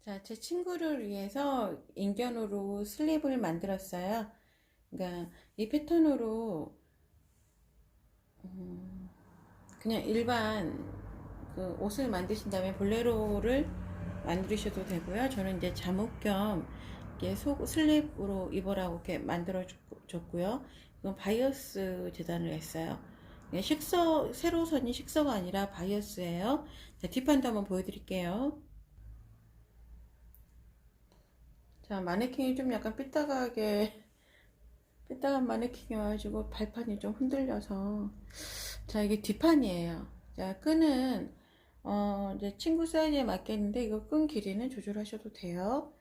자, 제 친구를 위해서 인견으로 슬립을 만들었어요. 그러니까 이 패턴으로 그냥 일반 그 옷을 만드신 다음에 볼레로를 만드셔도 되고요. 저는 이제 잠옷 겸 이렇게 속 슬립으로 입으라고 이렇게 만들어 줬고요. 이건 바이어스 재단을 했어요. 세로선이 식서가 아니라 바이어스예요. 자, 뒷판도 한번 보여드릴게요. 자, 마네킹이 좀 약간 삐딱한 마네킹이어가지고 발판이 좀 흔들려서. 자, 이게 뒷판이에요. 자, 끈은 이제 친구 사이즈에 맞겠는데 이거 끈 길이는 조절하셔도 돼요.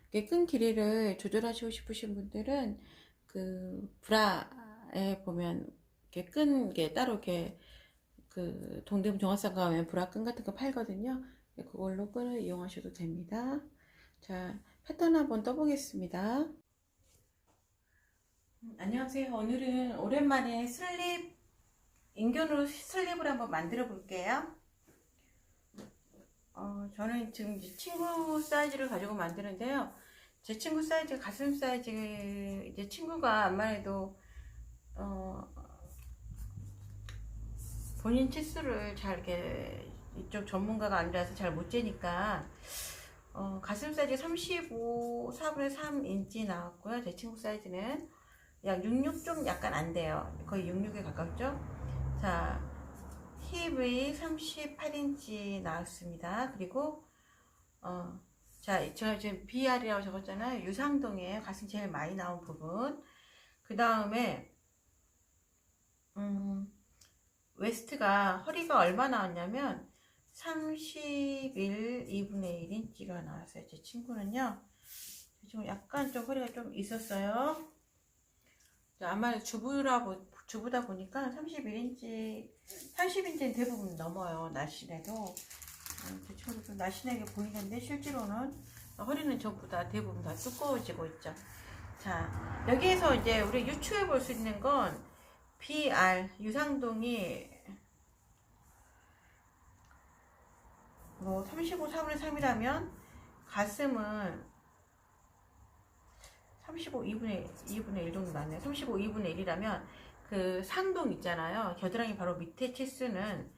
이게 끈 길이를 조절하시고 싶으신 분들은 그 브라에 보면 이렇게 끈 게 따로 이렇게 그 동대문 종합상 가면 브라 끈 같은 거 팔거든요. 그걸로 끈을 이용하셔도 됩니다. 자, 패턴 한번 떠보겠습니다. 안녕하세요. 오늘은 오랜만에 인견으로 슬립을 한번 만들어 볼게요. 저는 지금 이제 친구 사이즈를 가지고 만드는데요. 제 친구 사이즈, 가슴 사이즈, 이제 친구가 암만 해도, 본인 치수를 잘 이렇게, 이쪽 전문가가 아니라서 잘 못 재니까, 가슴 사이즈 35, 4분의 3인치 나왔고요. 제 친구 사이즈는 약 66 좀 약간 안 돼요. 거의 66에 가깝죠. 자, 힙이 38인치 나왔습니다. 그리고 자, 제가 지금 BR이라고 적었잖아요. 유상동이에요. 가슴 제일 많이 나온 부분. 그 다음에 웨스트가 허리가 얼마 나왔냐면 31 2분의 1인치가 나왔어요. 제 친구는요. 지금 약간 좀 허리가 좀 있었어요. 아마 주부다 보니까 31인치, 30인치는 대부분 넘어요. 날씬해도. 제 친구도 날씬하게 보이는데 실제로는 허리는 전부 다 대부분 다 두꺼워지고 있죠. 자, 여기에서 이제 우리 유추해 볼 수 있는 건 BR, 유상동이 뭐 35, 4분의 3이라면 가슴은 35, 2분의 1 정도 나네요. 35, 2분의 1이라면 그 상동 있잖아요. 겨드랑이 바로 밑에 치수는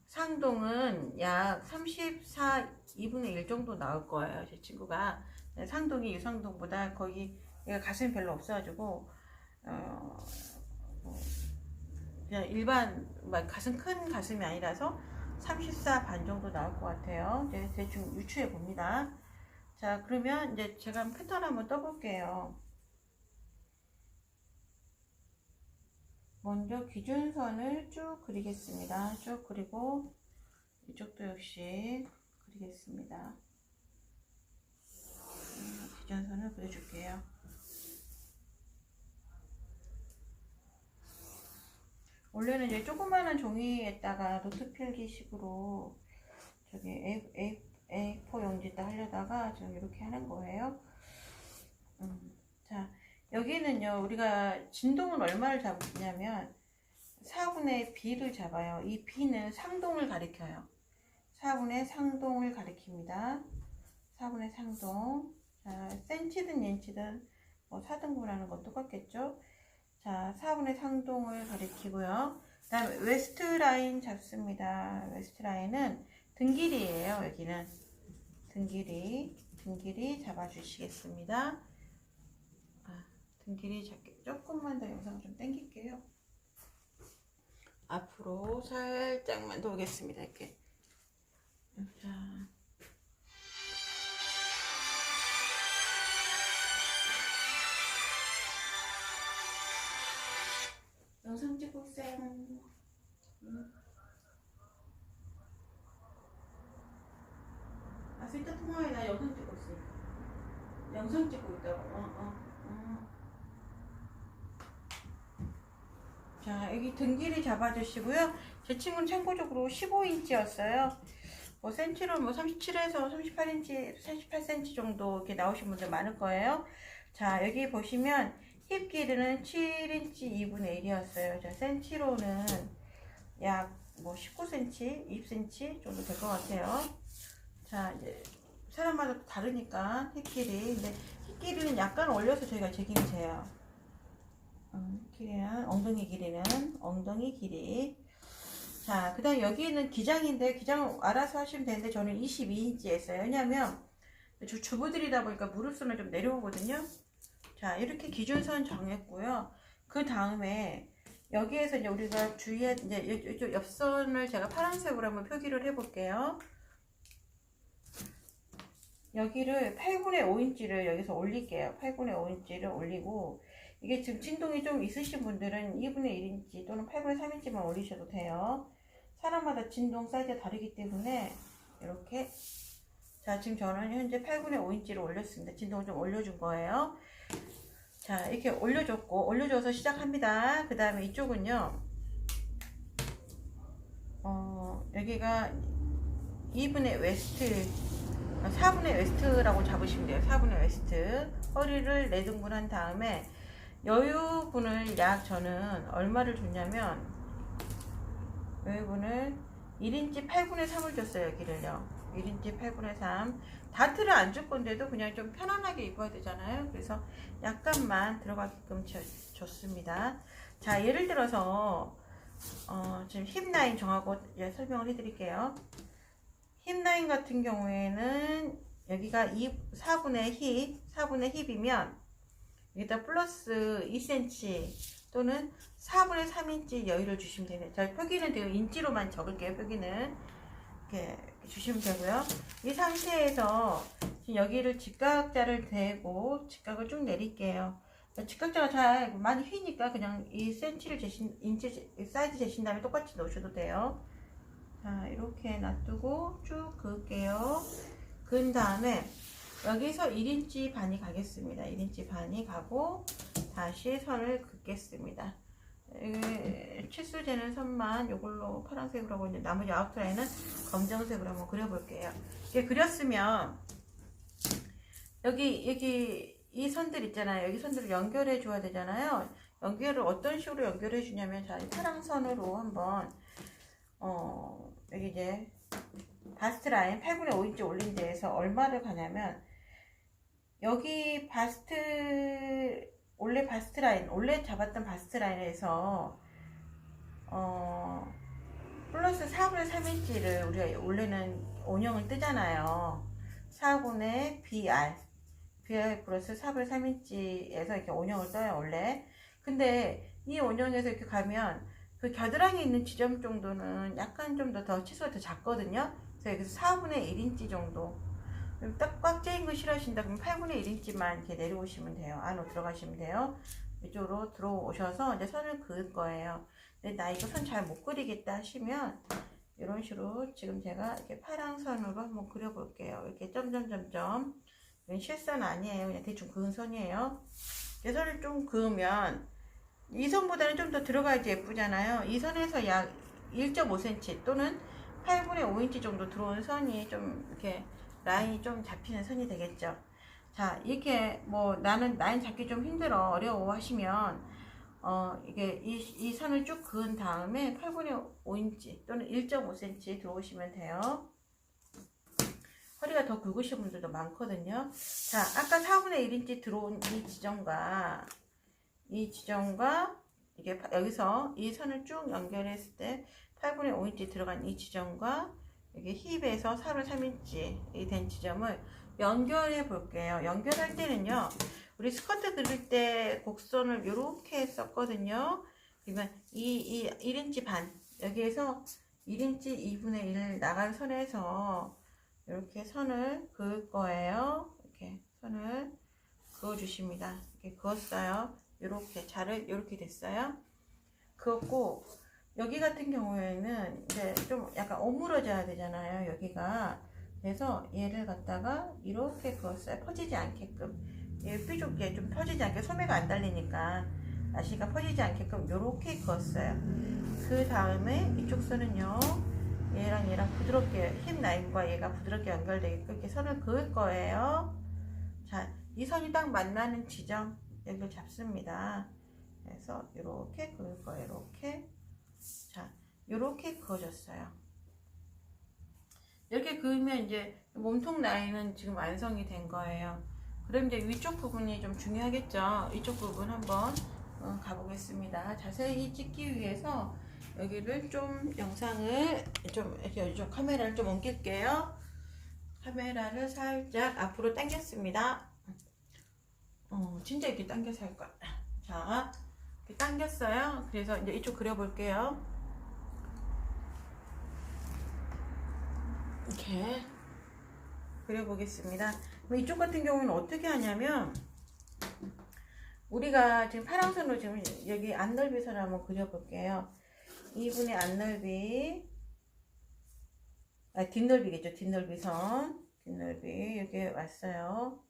상동은 약 34, 2분의 1 정도 나올 거예요. 제 친구가. 상동이 유상동보다 거의 얘가 가슴이 별로 없어가지고 뭐 그냥 일반 가슴 큰 가슴이 아니라서 34 반 정도 나올 것 같아요. 이제 대충 유추해 봅니다. 자, 그러면 이제 제가 패턴 한번 떠볼게요. 먼저 기준선을 쭉 그리겠습니다. 쭉 그리고 이쪽도 역시 그리겠습니다. 기준선을 그려줄게요. 원래는 이제 조그마한 종이에다가 노트 필기식으로 저기 A4 용지에다 하려다가 지금 이렇게 하는 거예요. 자, 여기는요, 우리가 진동은 얼마를 잡냐면 4분의 B를 잡아요. 이 B는 상동을 가리켜요. 4분의 상동을 가리킵니다. 4분의 상동. 자, 센치든 인치든 뭐 4등분하는 건 똑같겠죠. 자, 4분의 상동을 가리키고요. 그 다음에 웨스트 라인 잡습니다. 웨스트 라인은 등 길이에요. 여기는 등 길이 잡아주시겠습니다. 등 길이 잡게 조금만 더 영상을 좀 당길게요. 앞으로 살짝만 더 오겠습니다. 이렇게. 자. 영상 찍고 있어요. 쓸데 통화에 나 영상 찍고 있어. 영상 찍고 있다고. 자, 여기 등 길이 잡아주시고요. 제 친구는 참고적으로 15인치였어요. 뭐 센치로 뭐 37에서 38인치, 38cm 정도 이렇게 나오신 분들 많을 거예요. 자, 여기 보시면 힙 길이는 7인치 2분의 1이었어요. 자, 센치로는 약 뭐 19cm, 20cm 정도 될 것 같아요. 자, 이제 사람마다 또 다르니까 힙길이. 근데 힙길이는 약간 올려서 저희가 재기는 재요. 길이는 엉덩이 길이는 엉덩이 길이. 자, 그 다음 여기는 기장인데 기장 알아서 하시면 되는데 저는 22인치 했어요. 왜냐면 주부들이다 보니까 무릎선을 좀 내려오거든요. 자, 이렇게 기준선 정했고요. 그 다음에 여기에서 이제 우리가 주의해, 이제 이쪽 옆선을 제가 파란색으로 한번 표기를 해볼게요. 여기를 8분의 5인치를 여기서 올릴게요. 8분의 5인치를 올리고, 이게 지금 진동이 좀 있으신 분들은 2분의 1인치 또는 8분의 3인치만 올리셔도 돼요. 사람마다 진동 사이즈가 다르기 때문에 이렇게. 자, 지금 저는 현재 8분의 5인치를 올렸습니다. 진동을 좀 올려준 거예요. 자, 이렇게 올려줘서 시작합니다. 그 다음에 이쪽은요, 여기가 2분의 웨스트, 4분의 웨스트라고 잡으시면 돼요. 4분의 웨스트. 허리를 4등분 한 다음에 여유분을 약 저는 얼마를 줬냐면, 여유분을 1인치 8분의 3을 줬어요. 여기를요. 1인치 8분의 3. 다트를 안 줄 건데도 그냥 좀 편안하게 입어야 되잖아요. 그래서 약간만 들어가게끔 줬습니다. 자, 예를 들어서 지금 힙 라인 정하고 설명을 해드릴게요. 힙 라인 같은 경우에는 여기가 4분의 힙이면 여기다 플러스 2cm 또는 4분의 3인치 여유를 주시면 되네요. 자, 표기는 되게 인치로만 적을게요. 표기는 이렇게 주시면 되고요. 이 상태에서 지금 여기를 직각자를 대고 직각을 쭉 내릴게요. 직각자가 잘 많이 휘니까 그냥 2cm를 인치 사이즈 재신 다음에 똑같이 넣으셔도 돼요. 자, 이렇게 놔두고 쭉 그을게요. 그은 다음에 여기서 1인치 반이 가겠습니다. 1인치 반이 가고 다시 선을 긋겠습니다. 치수 재는 선만 이걸로 파란색으로 하고 있는데 나머지 아웃라인은 검정색으로 한번 그려볼게요. 이렇게 그렸으면 여기 이 선들 있잖아요. 여기 선들을 연결해 줘야 되잖아요. 연결을 어떤 식으로 연결해 주냐면, 자, 이 파랑선으로 한번 여기 이제 바스트 라인 8분의 5인치 올린 데에서 얼마를 가냐면, 여기 원래 잡았던 바스트 라인에서 플러스 4분의 3인치를 우리가 원래는 온형을 뜨잖아요. 4분의 BR 플러스 4분의 3인치에서 이렇게 온형을 떠요, 원래. 근데 이 온형에서 이렇게 가면 그 겨드랑이 있는 지점 정도는 약간 좀 더 치수가 더 작거든요. 그래서 여기서 4분의 1인치 정도. 딱 꽉 짜인 거 싫어하신다 그러면 8분의 1인치만 이렇게 내려오시면 돼요. 안으로 들어가시면 돼요. 이쪽으로 들어오셔서 이제 선을 그을 거예요. 근데 나 이거 선 잘 못 그리겠다 하시면 이런 식으로 지금 제가 이렇게 파랑 선으로 한번 그려볼게요. 이렇게 점점점점. 이건 실선 아니에요. 그냥 대충 그은 선이에요. 이 선을 좀 그으면 이 선보다는 좀 더 들어가야지 예쁘잖아요. 이 선에서 약 1.5cm 또는 8분의 5인치 정도 들어온 선이 좀 이렇게 라인이 좀 잡히는 선이 되겠죠. 자, 이렇게 뭐 나는 라인 잡기 좀 힘들어, 어려워 하시면 이게 이 선을 쭉 그은 다음에 8분의 5인치 또는 1.5cm 들어오시면 돼요. 허리가 더 굵으신 분들도 많거든요. 자, 아까 4분의 1인치 들어온 이 지점과 이게 여기서 이 선을 쭉 연결했을 때 8분의 5인치 들어간 이 지점과 여기 힙에서 4분의 3인치 된 지점을 연결해 볼게요. 연결할 때는요, 우리 스커트 그릴 때 곡선을 이렇게 썼거든요. 그러면 이 1인치 반, 여기에서 1인치 2분의 1 나간 선에서 이렇게 선을 그을 거예요. 이렇게 선을 그어 주십니다. 이렇게 그었어요. 이렇게 자를 이렇게 됐어요. 그었고, 여기 같은 경우에는 이제 좀 약간 오므러져야 되잖아요. 여기가. 그래서 얘를 갖다가 이렇게 그었어요. 퍼지지 않게끔. 삐죽게 좀 퍼지지 않게, 소매가 안 달리니까 나시가 퍼지지 않게끔 이렇게 그었어요. 그 다음에 이쪽 선은요, 얘랑 부드럽게, 힙 라인과 얘가 부드럽게 연결되게끔 이렇게 선을 그을 거예요. 자, 이 선이 딱 만나는 지점 여기를 잡습니다. 그래서 이렇게 그을 거예요. 이렇게. 자, 이렇게 그어줬어요. 이렇게 그으면 이제 몸통 라인은 지금 완성이 된 거예요. 그럼 이제 위쪽 부분이 좀 중요하겠죠. 이쪽 부분 한번 가보겠습니다. 자세히 찍기 위해서 여기를 좀 영상을 좀 이렇게 좀 카메라를 좀 옮길게요. 카메라를 살짝 앞으로 당겼습니다. 진짜 이렇게 당겨서 할 거야. 자, 이렇게 당겼어요. 그래서 이제 이쪽 그려볼게요. 이렇게 그려보겠습니다. 이쪽 같은 경우는 어떻게 하냐면 우리가 지금 파랑선으로 지금 여기 안넓이선을 한번 그려볼게요. 2분의 안넓이, 뒷넓이겠죠. 뒷넓이선, 뒷넓이 여기 왔어요.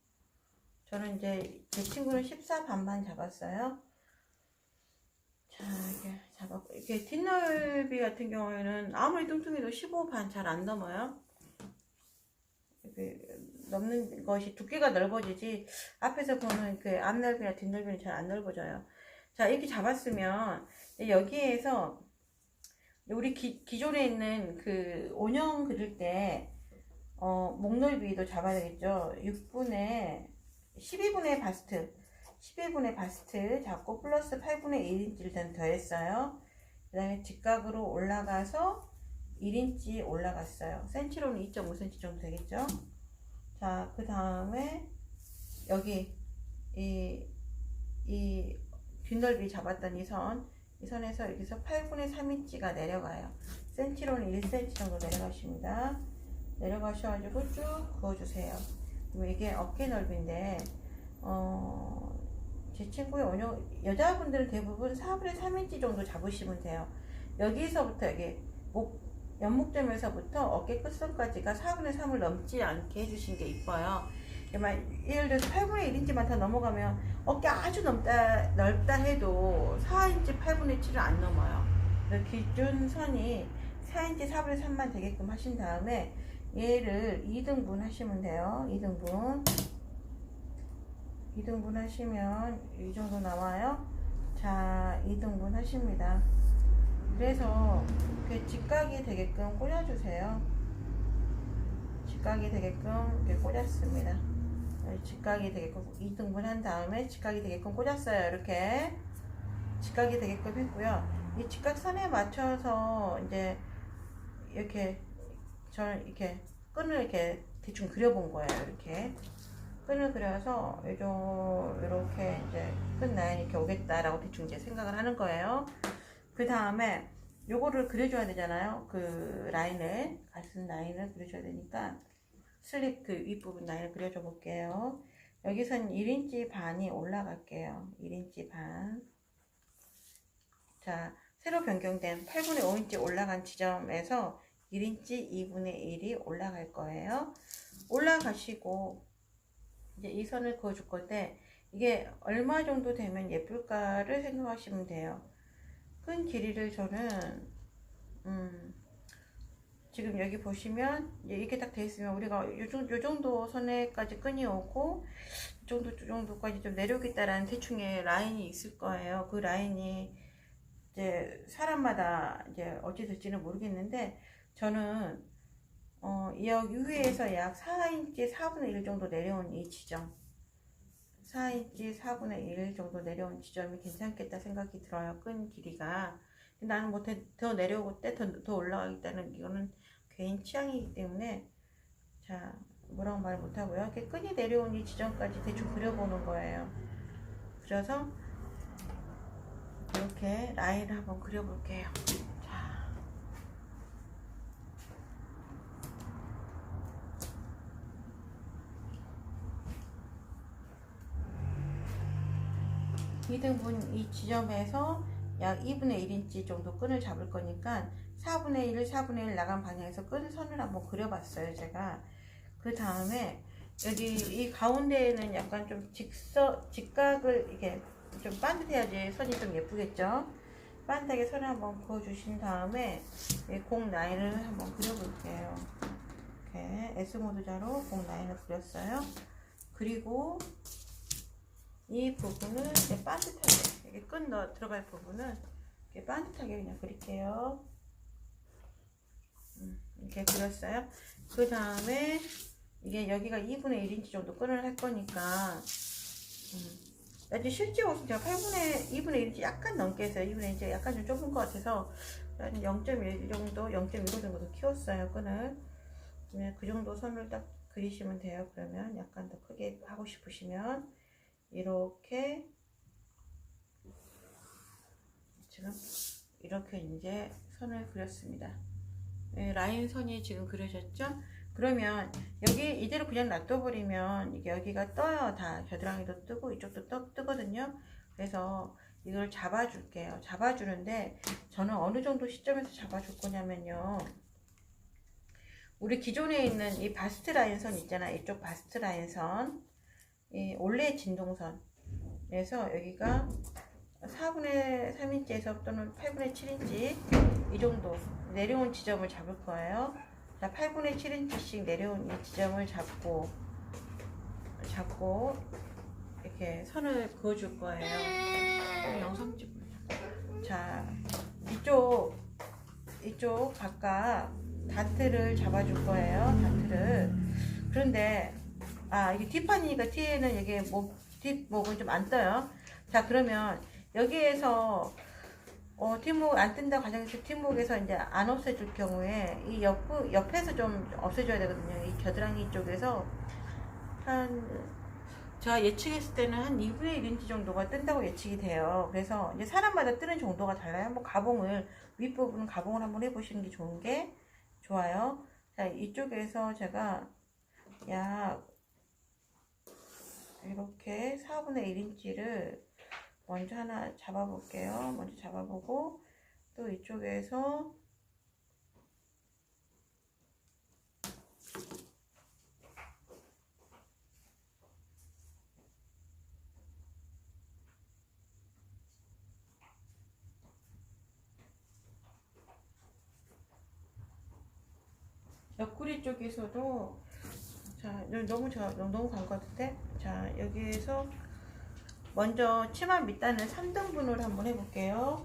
저는 이제 제 친구는 14 반만 잡았어요. 자, 이렇게 잡았고, 이렇게 뒷넓이 같은 경우에는 아무리 뚱뚱해도 15 반 잘 안 넘어요. 이렇게 넘는 것이 두께가 넓어지지 앞에서 보는 그 앞넓이나 뒷넓이는 잘 안 넓어져요. 자, 이렇게 잡았으면 여기에서 우리 기존에 있는 그 원형 그릴 때 목 넓이도 잡아야 되겠죠. 12분의 바스트 12분의 바스트 잡고 플러스 8분의 1인치를 더했어요. 그 다음에 직각으로 올라가서 1인치 올라갔어요. 센치로는 2.5cm 정도 되겠죠. 자, 그 다음에 여기 이 뒷넓이 잡았던 이 선에서 여기서 8분의 3인치가 내려가요. 센치로는 1cm 정도 내려가십니다. 내려가셔가지고 쭉 그어주세요. 그리고 이게 어깨 넓이인데 제 친구의 원형 여자분들은 대부분 4분의 3인치 정도 잡으시면 돼요. 여기서부터 여기 연목점에서부터 어깨 끝선까지가 4분의 3을 넘지 않게 해주신 게 이뻐요. 예를 들어서 8분의 1인치만 더 넘어가면 어깨 아주 넓다 해도 4인치 8분의 7을 안 넘어요. 기준선이 4인치 4분의 3만 되게끔 하신 다음에 얘를 2등분 하시면 돼요. 2등분 하시면 이 정도 나와요. 자, 2등분 하십니다. 그래서 직각이 되게끔 꽂아주세요. 직각이 되게끔 이렇게 꽂았습니다. 직각이 되게끔 2등분 한 다음에 직각이 되게끔 꽂았어요. 이렇게 직각이 되게끔 했고요. 이 직각선에 맞춰서 이제 이렇게 저는 이렇게 끈을 이렇게 대충 그려본 거예요. 이렇게 끈을 그려서 이렇게 이제 끈 라인이 이렇게 오겠다라고 대충 이제 생각을 하는 거예요. 그 다음에 요거를 그려줘야 되잖아요. 그 라인을, 가슴 라인을 그려줘야 되니까 슬립 그 윗부분 라인을 그려줘 볼게요. 여기선 1인치 반이 올라갈게요. 1인치 반. 자, 새로 변경된 8분의 5인치 올라간 지점에서 1인치 2분의 1이 올라갈 거예요. 올라가시고 이제 이 선을 그어줄 건데 이게 얼마 정도 되면 예쁠까를 생각하시면 돼요. 끈 길이를 저는 지금 여기 보시면 이렇게 딱 돼 있으면 우리가 요 정도 선에까지 끈이 오고 요 정도까지 좀 내려오겠다라는 대충의 라인이 있을 거예요. 그 라인이 이제 사람마다 이제 어찌 될지는 모르겠는데 저는 여기 위에서 약 4인치 4분의 1 정도 내려온 이 지점 4인치 4분의 1 정도 내려온 지점이 괜찮겠다 생각이 들어요. 끈 길이가. 나는 뭐 더 내려오고 더 올라가겠다는 이거는 개인 취향이기 때문에 자, 뭐라고 말 못하고요. 이렇게 끈이 내려온 이 지점까지 대충 그려보는 거예요. 그래서 이렇게 라인을 한번 그려볼게요. 자, 이등분 이 지점에서 약 2분의 1인치 정도 끈을 잡을 거니까 4분의 1을 4분의 1 나간 방향에서 끈선을 한번 그려봤어요. 제가 그 다음에 여기 이 가운데에는 약간 좀 직각을 이렇게 좀 반듯해야지 선이 좀 예쁘겠죠. 반듯하게 선을 한번 그어주신 다음에 공 라인을 한번 그려볼게요. 이렇게 S모드자로 공 라인을 그렸어요. 그리고 이 부분을 이렇게 반듯하게 이렇게 끈 들어갈 부분은 이렇게 반듯하게 그냥 그릴게요. 이렇게 그렸어요. 그 다음에 이게 여기가 2분의 1인치 정도 끈을 할 거니까 나중에 실제 옷은 제가 2분의 1인치 약간 넘게 했어요. 2분의 1인치 약간 좀 좁은 것 같아서 0.1 정도, 0.15 정도 더 키웠어요. 끈을. 그 정도 선을 딱 그리시면 돼요. 그러면 약간 더 크게 하고 싶으시면 이렇게 지금 이렇게 이제 선을 그렸습니다. 네, 라인 선이 지금 그려졌죠? 그러면 여기 이대로 그냥 놔둬버리면 이게 여기가 떠요. 다 겨드랑이도 뜨고 이쪽도 뜨거든요. 그래서 이걸 잡아줄게요. 잡아주는데 저는 어느 정도 시점에서 잡아줄 거냐면요. 우리 기존에 있는 이 바스트 라인 선 있잖아. 이쪽 바스트 라인 선, 이 올레 진동선. 그래서 여기가 4분의 3인치에서 또는 8분의 7인치 이 정도 내려온 지점을 잡을 거예요. 자, 8분의 7인치씩 내려온 이 지점을 잡고 이렇게 선을 그어줄 거예요. 영상 찍고. 자, 이쪽 각각 다트를 잡아줄 거예요. 다트를. 그런데 이게 뒷판이니까 뒤에는 이게 뒷목은 좀 안 떠요. 자, 그러면 여기에서 뒷목 안 뜬다 과정에서 뒷목에서 이제 안 없애줄 경우에 이 옆에서 좀 없애줘야 되거든요. 이 겨드랑이 쪽에서 제가 예측했을 때는 한 2분의 1인치 정도가 뜬다고 예측이 돼요. 그래서 이제 사람마다 뜨는 정도가 달라요. 뭐 윗부분 가봉을 한번 해보시는 게 좋아요. 자, 이쪽에서 제가 약 이렇게 4분의 1인치를 먼저 하나 잡아볼게요. 먼저 잡아보고 또 이쪽에서 옆구리 쪽에서도 자, 너무 간 것 같은데? 자, 여기에서 먼저 치마 밑단을 3등분을 한번 해볼게요.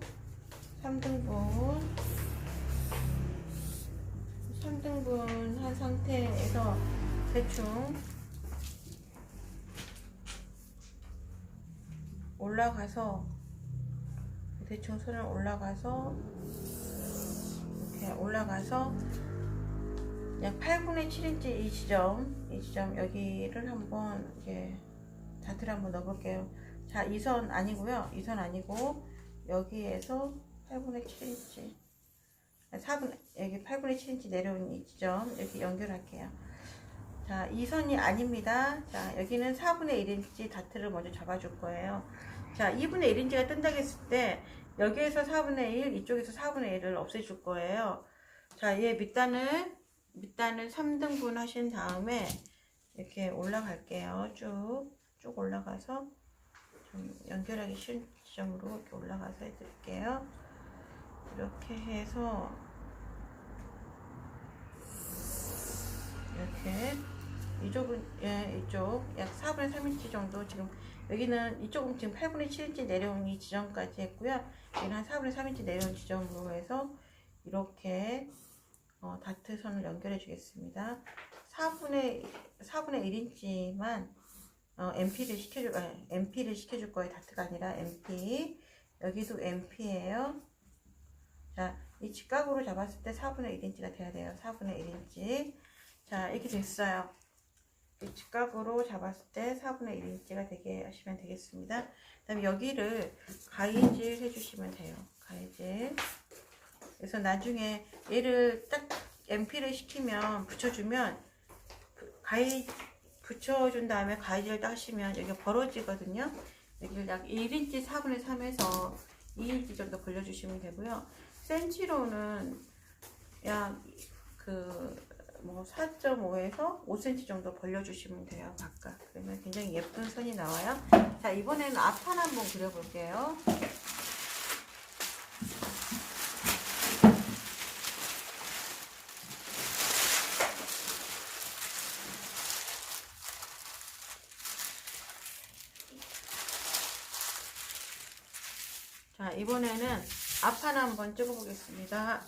3등분 한 상태에서 대충 올라가서 손을 올라가서 이렇게 올라가서 약 8분의 7인치 이 지점 여기를 한번 이렇게 다트를 한번 넣어볼게요. 자, 이 선 아니고요. 이 선 아니고 여기에서 8분의 7인치 4분 여기 8분의 7인치 내려온 이 지점 이렇게 연결할게요. 자, 이 선이 아닙니다. 자, 여기는 4분의 1인치 다트를 먼저 잡아줄 거예요. 자, 2분의 1인치가 뜬다고 했을 때 여기에서 4분의 1 이쪽에서 4분의 1을 없애줄 거예요. 자, 얘 밑단을 3등분 하신 다음에 이렇게 올라갈게요. 쭉 올라가서 좀 연결하기 쉬운 지점으로 이렇게 올라가서 해드릴게요. 이렇게 해서 이렇게 이쪽 약 4분의 3인치 정도 지금 여기는 이쪽은 지금 8분의 7인치 내려온 이 지점까지 했고요. 여기는 한 4분의 3인치 내려온 지점으로 해서 이렇게 다트 선을 연결해 주겠습니다. 4분의 1인치만 MP를 시켜줄 거예요. 다트가 아니라 MP. 여기도 MP예요. 자, 이 직각으로 잡았을 때 4분의 1인치가 돼야 돼요. 4분의 1인치. 자, 이렇게 됐어요. 이 직각으로 잡았을 때 4분의 1인치가 되게 하시면 되겠습니다. 그 다음에 여기를 가위질 해주시면 돼요. 가위질. 그래서 나중에 얘를 딱 MP를 시키면 붙여주면 붙여준 다음에 가위질을 딱 하시면 여기가 벌어지거든요. 여기를 약 1인치 4분의 3에서 2인치 정도 벌려주시면 되고요. 센치로는 약 4.5에서 5cm 정도 벌려주시면 돼요. 각각. 그러면 굉장히 예쁜 선이 나와요. 자, 이번에는 앞판 한번 그려볼게요. 자, 이번에는 앞판 한번 찍어보겠습니다.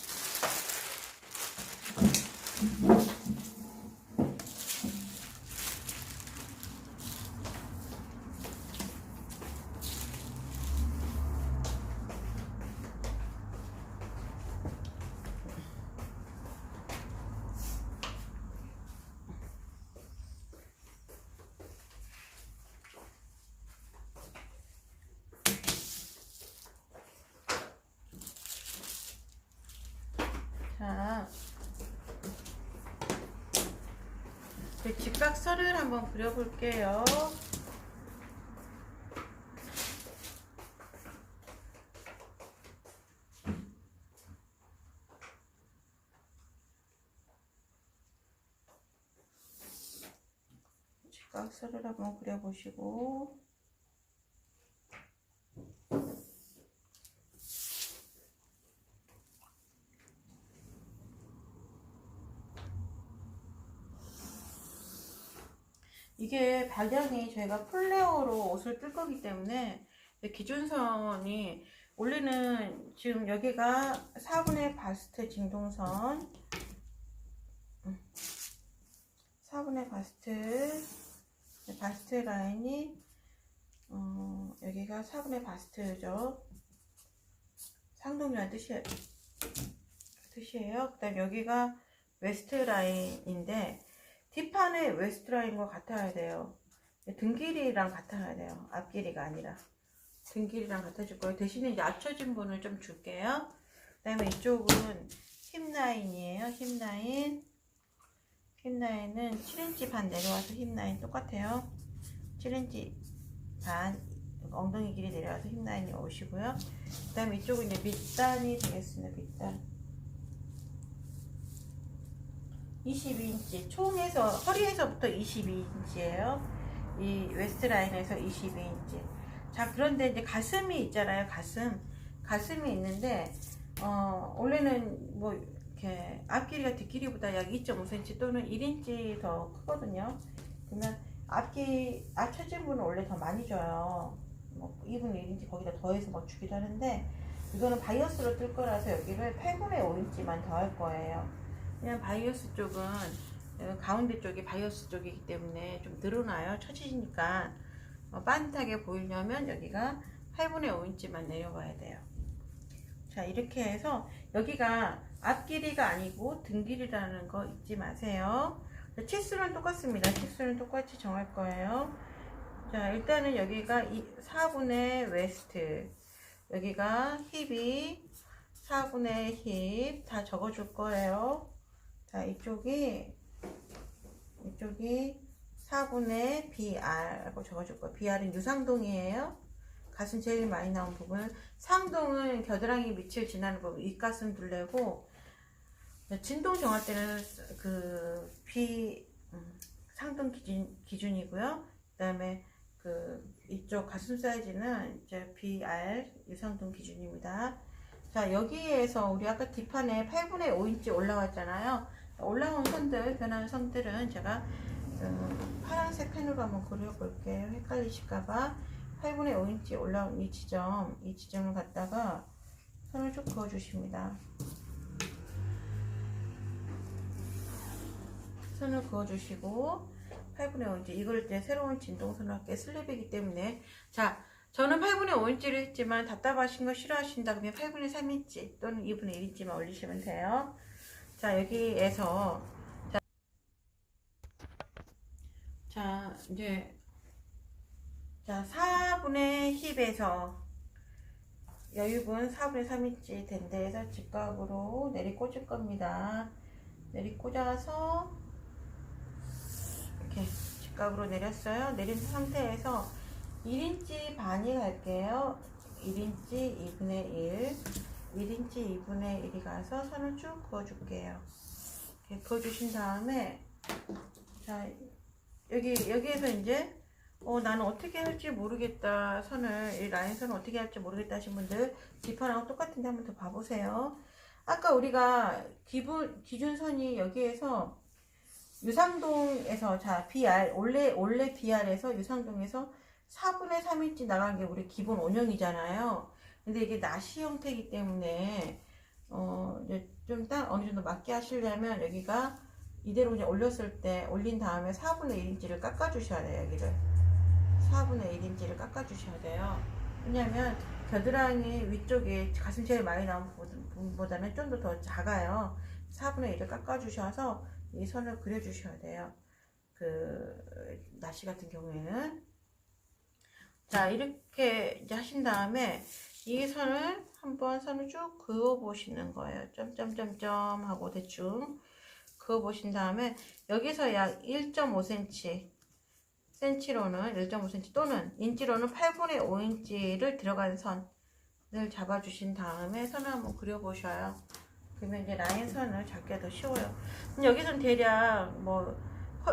직각선을 한번 그려볼게요. 직각선을 한번 그려보시고, 이게 방향이 저희가 플레어로 옷을 뜰 거기 때문에 기준선이 원래는 지금 여기가 4분의 바스트 진동선, 4분의 바스트 라인이 여기가 4분의 바스트죠. 상동이라는 뜻이에요. 그 다음 여기가 웨스트 라인인데 뒷판의 웨스트 라인과 같아야 돼요. 등 길이랑 같아야 돼요. 앞 길이가 아니라 등 길이랑 같아질 거예요. 대신에 이제 앞쳐진 분을 좀 줄게요. 그 다음에 이쪽은 힙 라인이에요. 힙 라인은 7인치 반 내려와서 힙 라인 똑같아요. 7인치 반 엉덩이 길이 내려와서 힙 라인이 오시고요. 그 다음에 이쪽은 이제 밑단이 되겠습니다. 밑단 22인치, 총에서 허리에서부터 22인치예요. 이 웨스트 라인에서 22인치. 자, 그런데 이제 가슴이 있잖아요. 가슴이 있는데 원래는 뭐 이렇게 앞길이가 뒷길이보다 약 2.5cm 또는 1인치 더 크거든요. 그러면 앞쳐진 분은 원래 더 많이 줘요. 뭐 2분의 1인치 거기다 더해서 뭐 주기도 하는데 이거는 바이어스로 뜰 거라서 여기를 8분의 5인치만 더 할 거예요. 그냥 바이어스 쪽은 가운데 쪽이 바이어스 쪽이기 때문에 좀 늘어나요. 처지니까 반듯하게 보이려면 여기가 8분의 5인치만 내려가야 돼요. 자, 이렇게 해서 여기가 앞 길이가 아니고 등 길이라는 거 잊지 마세요. 치수는 똑같습니다. 치수는 똑같이 정할 거예요. 자, 일단은 여기가 4분의 웨스트, 여기가 힙이 4분의 힙 다 적어줄 거예요. 자, 이쪽이 4분의 BR라고 적어줄 거예요. BR은 유상동이에요. 가슴 제일 많이 나온 부분. 상동은 겨드랑이 밑을 지나는 부분, 윗가슴 둘레고, 진동 정할 때는 그 상동 기준이고요. 그 다음에 이쪽 가슴 사이즈는 이제 BR 유상동 기준입니다. 자, 여기에서 우리 아까 뒷판에 8분의 5인치 올라왔잖아요. 올라온 선들, 변하는 선들은 제가 파란색 펜으로 한번 그려볼게요. 헷갈리실까봐. 8분의 5인치 올라온 이 지점을 갖다가 선을 쭉 그어주십니다. 선을 그어주시고 8분의 5인치, 이걸 이제 새로운 진동선을 할게 슬랩이기 때문에, 자, 저는 8분의 5인치를 했지만 답답하신 거 싫어하신다 그러면 8분의 3인치 또는 2분의 1인치만 올리시면 돼요. 자, 여기에서 이제 4분의 힙에서 여유분 4분의 3인치 된 데에서 직각으로 내리 꽂을 겁니다. 내리 꽂아서 이렇게 직각으로 내렸어요. 내린 상태에서 1인치 반이 갈게요. 1인치 2분의 1, 1인치 2분의 1이 가서 선을 쭉 그어줄게요. 이렇게 그어주신 다음에, 자, 여기에서 이제 나는 어떻게 할지 모르겠다, 이 라인선을 어떻게 할지 모르겠다 하신 분들 뒷판하고 똑같은데 한번 더 봐보세요. 아까 우리가 기준선이 여기에서 유상동에서, 자, BR 원래 BR에서 유상동에서 4분의 3인치 나간 게 우리 기본 원형이잖아요. 근데 이게 나시 형태이기 때문에 좀 딱 어느 정도 맞게 하시려면 여기가 이대로 그냥 올린 다음에 4분의 1인치를 깎아주셔야 돼요. 여기를 4분의 1인치를 깎아주셔야 돼요. 왜냐면 겨드랑이 위쪽에 가슴 제일 많이 나온 부분보다는 좀 더 작아요. 4분의 1을 깎아주셔서 이 선을 그려주셔야 돼요. 나시 같은 경우에는. 자, 이렇게 이제 하신 다음에 이 선을 쭉 그어 보시는 거예요. 점점점점 하고 대충 그어 보신 다음에 여기서 약 1.5cm 센치로는 1.5cm 또는 인치로는 8분의 5인치를 들어간 선을 잡아주신 다음에 선을 한번 그려보셔요. 그러면 이제 라인 선을 잡기가 더 쉬워요. 여기선 대략 뭐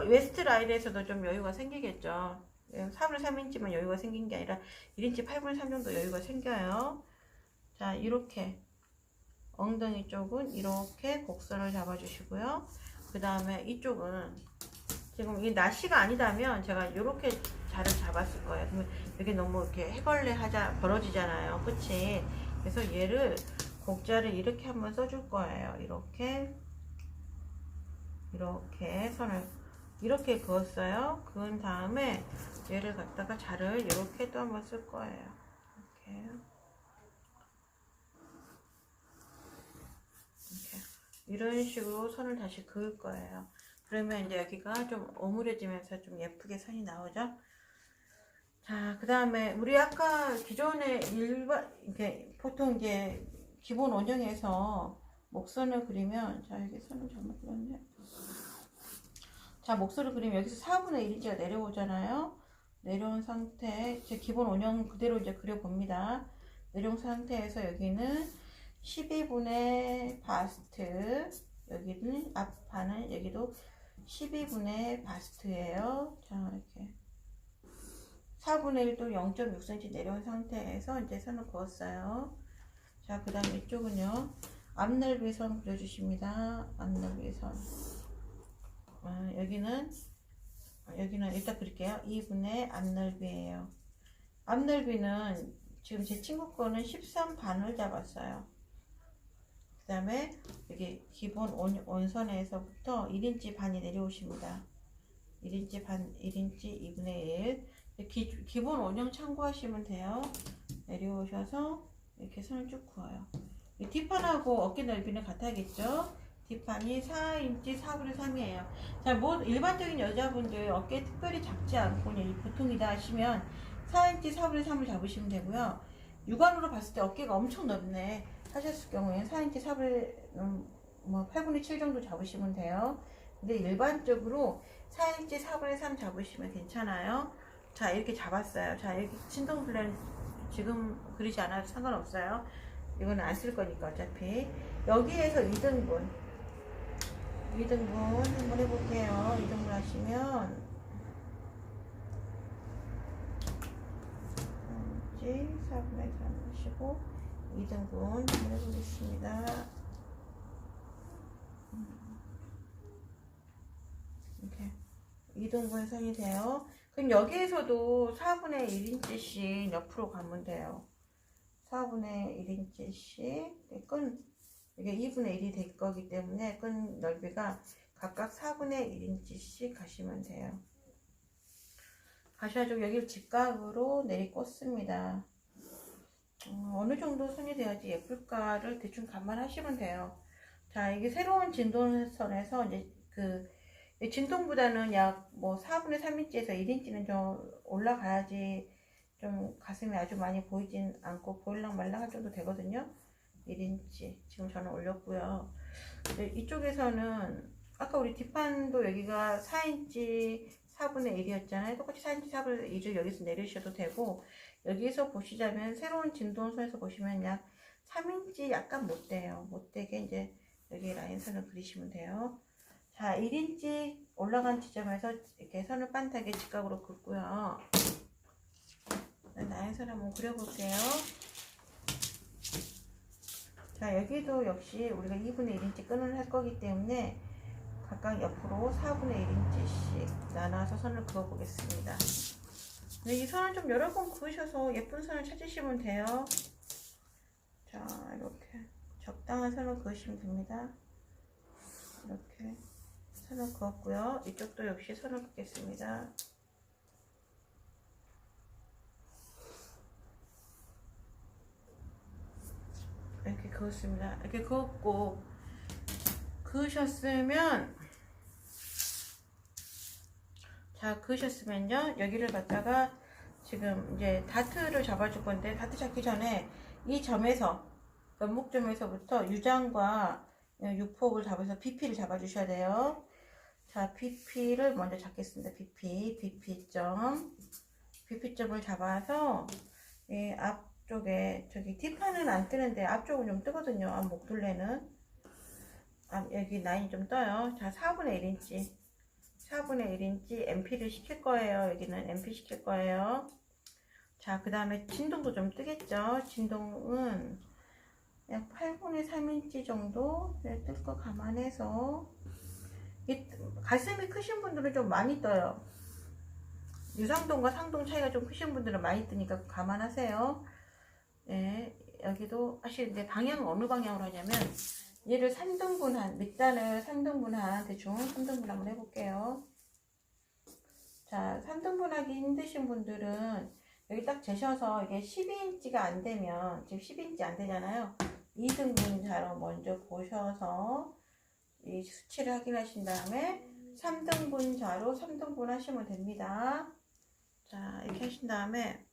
웨스트 라인에서도 좀 여유가 생기겠죠. 4분의 3인치만 여유가 생긴 게 아니라 1인치 8분의 3 정도 여유가 생겨요. 자, 이렇게 엉덩이 쪽은 이렇게 곡선을 잡아주시고요. 그 다음에 이쪽은 지금 이 나시가 아니다면 제가 이렇게 자를 잡았을 거예요. 그러면 여기 너무 이렇게 해벌레 하자 벌어지잖아요. 그치? 그래서 얘를 곡자를 이렇게 한번 써줄 거예요. 이렇게 선을 이렇게 그었어요. 그은 다음에 얘를 갖다가 자를 이렇게 또 한번 쓸 거예요. 이렇게 이런 식으로 선을 다시 그을 거예요. 그러면 이제 여기가 좀 오므려지면서 좀 예쁘게 선이 나오죠. 자, 그 다음에 우리 아까 기존에 이렇게 보통 이제 기본 원형에서 목선을 그리면, 자, 여기 선을 잘못 그렸네. 자, 목선을 그리면 여기서 4분의 1인치가 내려오잖아요. 내려온 상태, 제 기본 원형 그대로 이제 그려봅니다. 내려온 상태에서 여기는 12분의 바스트, 여기는 앞판은 여기도 12분의 바스트예요. 자, 이렇게 4분의 1도 0.6cm 내려온 상태에서 이제 선을 그었어요. 자, 그 다음에 이쪽은요, 앞넓이 선 그려주십니다. 앞넓이 선. 여기는 일단 그릴게요. 2분의 앞넓이에요. 앞넓이는 지금 제 친구 거는 13반을 잡았어요. 그 다음에 여기 기본 원선에서부터 1인치 반이 내려오십니다. 1인치 반, 1인치 2분의 1. 기본 원형 참고하시면 돼요. 내려오셔서 이렇게 선을 쭉 그어요. 뒷판하고 어깨 넓이는 같아야겠죠? 뒷판이 4인치 4분의 3이에요. 자, 뭐 일반적인 여자분들 어깨 특별히 작지 않고 보통이다 하시면 4인치 4분의 3을 잡으시면 되고요. 육안으로 봤을 때 어깨가 엄청 넓네 하셨을 경우에는 4인치 4분의 8분의 7 정도 잡으시면 돼요. 근데 일반적으로 4인치 4분의 3 잡으시면 괜찮아요. 자, 이렇게 잡았어요. 자, 여기 진동 플랜 지금 그리지 않아도 상관없어요. 이거는 안 쓸 거니까 어차피. 여기에서 2등분 한번 해볼게요. 2등분 하시면 4분의 3 하시고 2등분 한번 해보겠습니다. 이렇게 2등분 선이 돼요. 그럼 여기에서도 4분의 1인치씩 옆으로 가면 돼요. 4분의 1인치씩 끈, 이게 2분의 1이 될 거기 때문에 끈 넓이가 각각 4분의 1인치씩 가시면 돼요. 가셔가지고 여기를 직각으로 내리꽂습니다. 어느 정도 선이 돼야지 예쁠까를 대충 감안하시면 돼요. 자, 이게 새로운 진동선에서 이제 진동보다는 약 4분의 3인치에서 1인치는 좀 올라가야지 좀 가슴이 아주 많이 보이진 않고 보일랑 말랑 할 정도 되거든요. 1인치 지금 저는 올렸고요. 이쪽에서는 아까 우리 뒷판도 여기가 4인치 4분의 1이었잖아요. 똑같이 4인치 4분의 1을 여기서 내리셔도 되고, 여기서 보시자면 새로운 진동선에서 보시면 약 3인치 약간 못돼요. 못되게 이제 여기 라인선을 그리시면 돼요. 자, 1인치 올라간 지점에서 이렇게 선을 반듯하게 직각으로 긋고요. 라인선 한번 그려볼게요. 자, 여기도 역시 우리가 2분의 1인치 끈을 할 거기 때문에 각각 옆으로 4분의 1인치씩 나눠서 선을 그어 보겠습니다. 이 선을 좀 여러 번 그으셔서 예쁜 선을 찾으시면 돼요. 자, 이렇게 적당한 선을 그으시면 됩니다. 이렇게 선을 그었고요. 이쪽도 역시 선을 긋겠습니다. 이렇게 그었습니다. 이렇게 그었고, 그으셨으면, 자, 그으셨으면요, 여기를 갖다가 지금 이제 다트를 잡아줄 건데, 다트 잡기 전에 이 점에서, 면목점에서부터 유장과 6폭을 잡아서 BP를 잡아주셔야 돼요. 자, BP를 먼저 잡겠습니다. BP점을 잡아서 앞쪽에 저기 뒷판은 안 뜨는데 앞쪽은 좀 뜨거든요. 목둘레는 여기 라인이 좀 떠요. 자, 4분의 1인치 MP를 시킬 거예요. 여기는 MP 시킬 거예요. 자, 그 다음에 진동도 좀 뜨겠죠. 진동은 약 8분의 3인치 정도 뜰 거 감안해서, 가슴이 크신 분들은 좀 많이 떠요. 유상동과 상동 차이가 좀 크신 분들은 많이 뜨니까 감안하세요. 네, 여기도 하시는데 방향은 어느 방향으로 하냐면, 얘를 3등분한, 밑단을 3등분한, 대충 3등분 한번 해볼게요. 자, 3등분하기 힘드신 분들은 여기 딱 재셔서 이게 12인치가 안 되면, 지금 12인치 안 되잖아요. 2등분 자로 먼저 보셔서 이 수치를 확인하신 다음에 3등분 자로 3등분 하시면 됩니다. 자, 이렇게 하신 다음에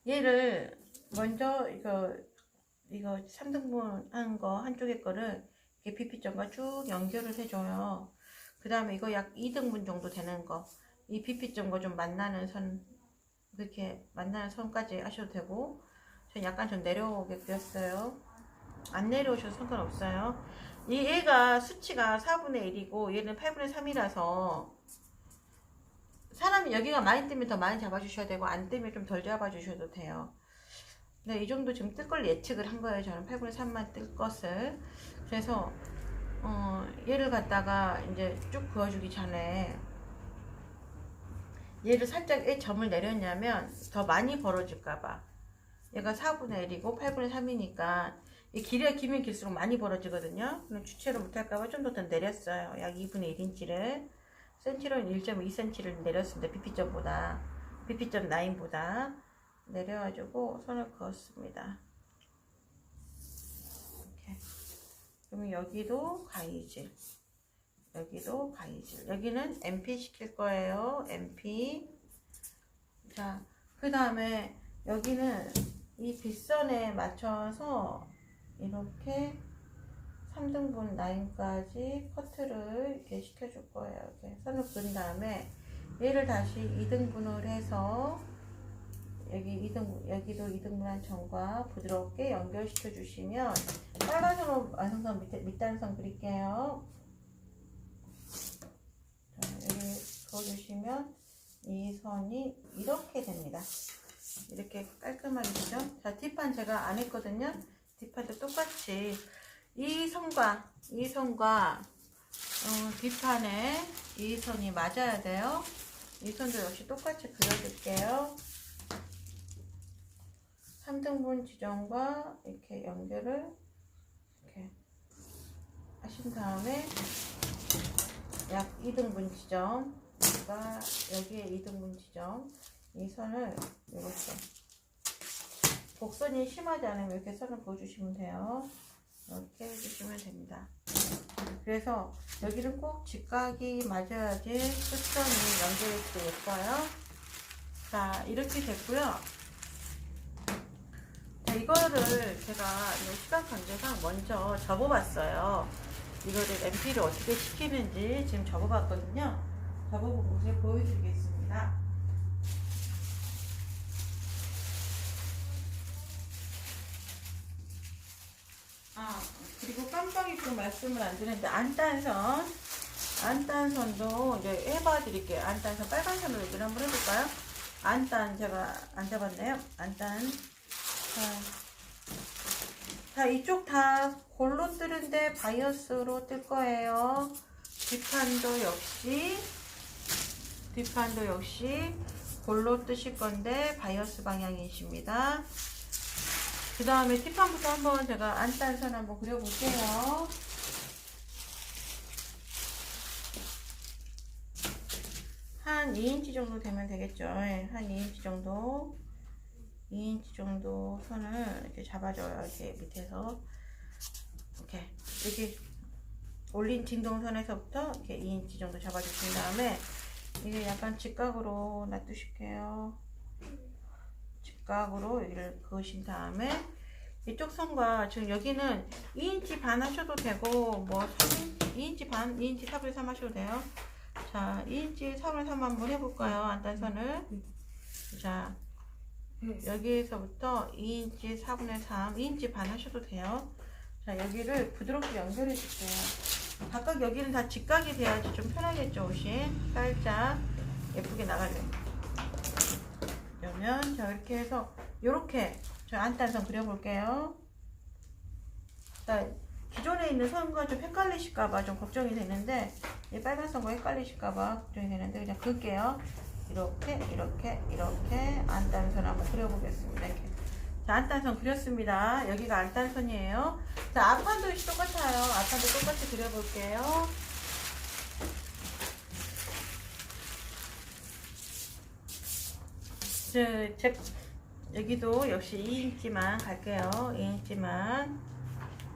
얘를 먼저 이거 3등분 한 거 한쪽에 거를 이렇게 BP점과 쭉 연결을 해줘요. 그 다음에 이거 약 2등분 정도 되는 거, 이 BP점과 좀 만나는 선, 이렇게 만나는 선까지 하셔도 되고, 전 약간 좀 내려오게 되었어요. 안 내려오셔도 상관없어요. 얘가 수치가 4분의 1이고 얘는 8분의 3이라서 사람이 여기가 많이 뜨면 더 많이 잡아주셔야 되고, 안 뜨면 좀 덜 잡아주셔도 돼요. 네, 이 정도 지금 뜰 걸 예측을 한 거예요. 저는 8분의 3만 뜰 것을. 그래서 얘를 갖다가 이제 쭉 그어주기 전에 얘를 살짝 왜 점을 내렸냐면 더 많이 벌어질까봐. 얘가 4분의 1이고 8분의 3이니까 이 길이가 길면 길수록 많이 벌어지거든요. 그럼 주체를 못할까봐 좀 더 내렸어요. 약 2분의 1인치를. 센치로는 1.2cm를 내렸습니다. BP점 라인보다 내려가지고 선을 그었습니다. 이렇게. 그러면 여기도 가이질, 여기는 MP 시킬 거예요. MP. 자, 그 다음에 여기는 이 빗선에 맞춰서 이렇게 3등분 라인까지 커트를 이렇게 시켜줄 거예요. 이렇게 선을 그은 다음에 얘를 다시 2등분을 해서 여기도 2등분한 점과 부드럽게 연결시켜 주시면, 빨간선으로 완성선 밑단선 그릴게요. 자, 여기 그어주시면 이 선이 이렇게 됩니다. 이렇게 깔끔하게 되죠. 자, 뒷판 제가 안 했거든요. 뒷판도 똑같이 이 선과 뒷판에 이 선이 맞아야 돼요. 이 선도 역시 똑같이 그려줄게요. 3등분 지점과 이렇게 연결을 이렇게 하신 다음에 약 2등분 지점, 여기에 2등분 지점, 이 선을 이렇게 곡선이 심하지 않으면 이렇게 선을 그어주시면 돼요. 이렇게 해주시면 됩니다. 그래서 여기는 꼭 직각이 맞아야지 끝선이 연결될 때 예뻐요. 자, 이렇게 됐고요. 자, 이거를 제가 시간 관계상 먼저 접어봤어요. 이거를 MP를 어떻게 시키는지 지금 접어봤거든요. 접어보고 이제 보여드리겠습니다. 그리고 깜빡이 또 말씀을 안 드렸는데, 안단선도 이제 해봐 드릴게요. 안단선 빨간선으로 얘기를 한번 해볼까요? 안단 제가 안 잡았네요. 안단. 자, 이쪽 다 골로 뜨는데 바이어스로 뜰 거예요. 뒷판도 역시 골로 뜨실 건데 바이어스 방향이십니다. 그 다음에 뒷판부터 한번 제가 안단선 한번 그려볼게요. 한 2인치 정도 되면 되겠죠. 한 2인치 정도. 2인치 정도 선을 이렇게 잡아줘요. 이렇게 밑에서. 이렇게. 여기 올린 진동선에서부터 이렇게 2인치 정도 잡아주신 다음에, 이게 약간 직각으로 놔두실게요. 직각으로 여기를 그으신 다음에, 이쪽 선과 지금 여기는 2인치 반 하셔도 되고 뭐 2인치 반, 2인치 4분의 3 하셔도 돼요. 자, 2인치 4분의 3 한번 해볼까요? 안단선을. 자, 여기에서부터 2인치 4분의 3, 2인치 반 하셔도 돼요. 자, 여기를 부드럽게 연결해 줄게요. 각각 여기는 다 직각이 돼야지 좀 편하겠죠, 옷이. 살짝 예쁘게 나가려면. 그러면 자, 이렇게 해서 요렇게 저 안단선 그려볼게요. 자, 기존에 있는 선과 좀 헷갈리실까봐 좀 걱정이 되는데, 이 빨간 선과 헷갈리실까봐 걱정이 되는데, 그냥 그을게요. 이렇게, 이렇게, 이렇게 안단선 한번 그려보겠습니다. 이렇게. 자, 안단선 그렸습니다. 여기가 안단선이에요. 자, 앞판도 똑같아요. 앞판도 똑같이 그려볼게요. 여기도 역시 2인치만 갈게요. 2인치만.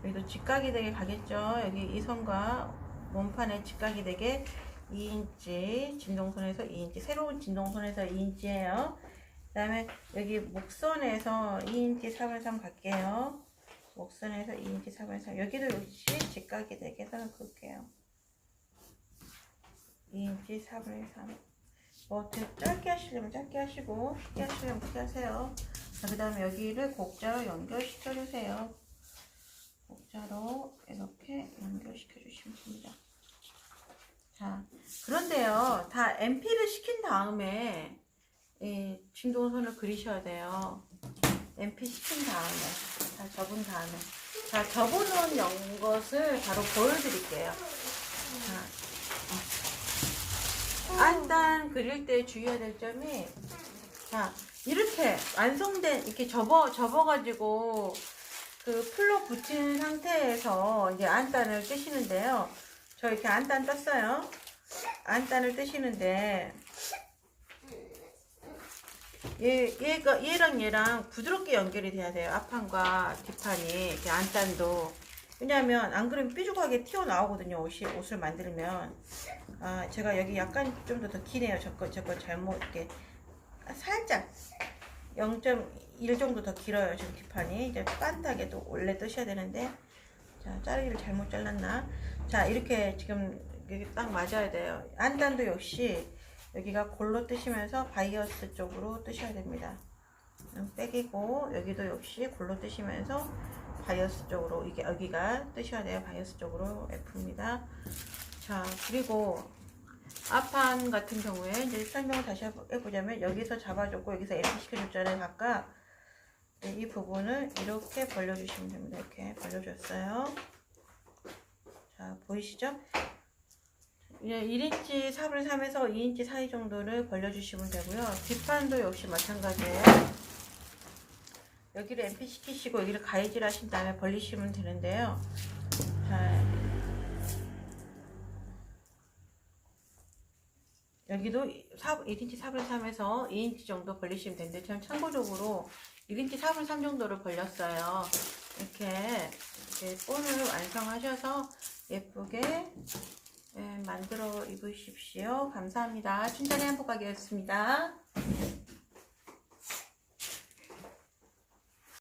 여기도 직각이 되게 가겠죠. 여기 이 선과 몸판에 직각이 되게 2인치 진동선에서 2인치, 새로운 진동선에서 2인치예요. 그 다음에 여기 목선에서 2인치 4분의 3 갈게요. 목선에서 2인치 4분의 3. 여기도 역시 직각이 되게 해서 그을게요. 2인치 4분의 3. 뭐 짧게 하시려면 짧게 하시고 크게 하시려면 크게 하세요. 그 다음에 여기를 곡자로 연결시켜 주세요. 곡자로 이렇게 연결시켜 주시면 됩니다. 자, 그런데요, 다 MP를 시킨 다음에 이 진동선을 그리셔야 돼요. MP 시킨 다음에, 다 접은 다음에. 자, 접어놓은 것을 바로 보여드릴게요. 자, 안단 그릴 때 주의해야 될 점이, 자, 이렇게 완성된, 이렇게 접어가지고, 그 풀로 붙인 상태에서 이제 안단을 뜨시는데요. 저 이렇게 안단 떴어요. 안단을 뜨시는데, 얘랑 부드럽게 연결이 돼야 돼요. 앞판과 뒷판이, 이렇게 안단도. 왜냐하면 안 그러면 삐죽하게 튀어나오거든요. 옷을 만들면. 아, 제가 여기 약간 좀 더 기네요. 저거 잘못, 이렇게. 살짝 0.1 정도 더 길어요. 지금 뒷판이. 이제 빤하게도 원래 뜨셔야 되는데. 자, 자르기를 잘못 잘랐나? 자, 이렇게 지금 여기 딱 맞아야 돼요. 안단도 역시 여기가 골로 뜨시면서 바이어스 쪽으로 뜨셔야 됩니다. 백이고, 여기도 역시 골로 뜨시면서 바이어스 쪽으로, 이게 여기가 뜨셔야 돼요. 바이어스 쪽으로 F입니다. 자, 그리고 앞판 같은 경우에 이제 설명을 다시 해보자면, 여기서 잡아줬고 여기서 F 시켜줬잖아요. 각각 이 부분을 이렇게 벌려주시면 됩니다. 이렇게 벌려줬어요. 자, 보이시죠? 1인치 4분의 3에서 2인치 사이 정도를 벌려주시면 되고요. 뒷판도 역시 마찬가지예요. 여기를 MP 시키시고 여기를 가위질 하신 다음에 벌리시면 되는데요. 자, 여기도 1인치 4분의 3에서 2인치 정도 벌리시면 되는데, 저는 참고적으로 1인치 4분의 3 정도를 벌렸어요. 이렇게 본을 완성하셔서 예쁘게 만들어 입으십시오. 감사합니다. 춘천의 한복가게였습니다.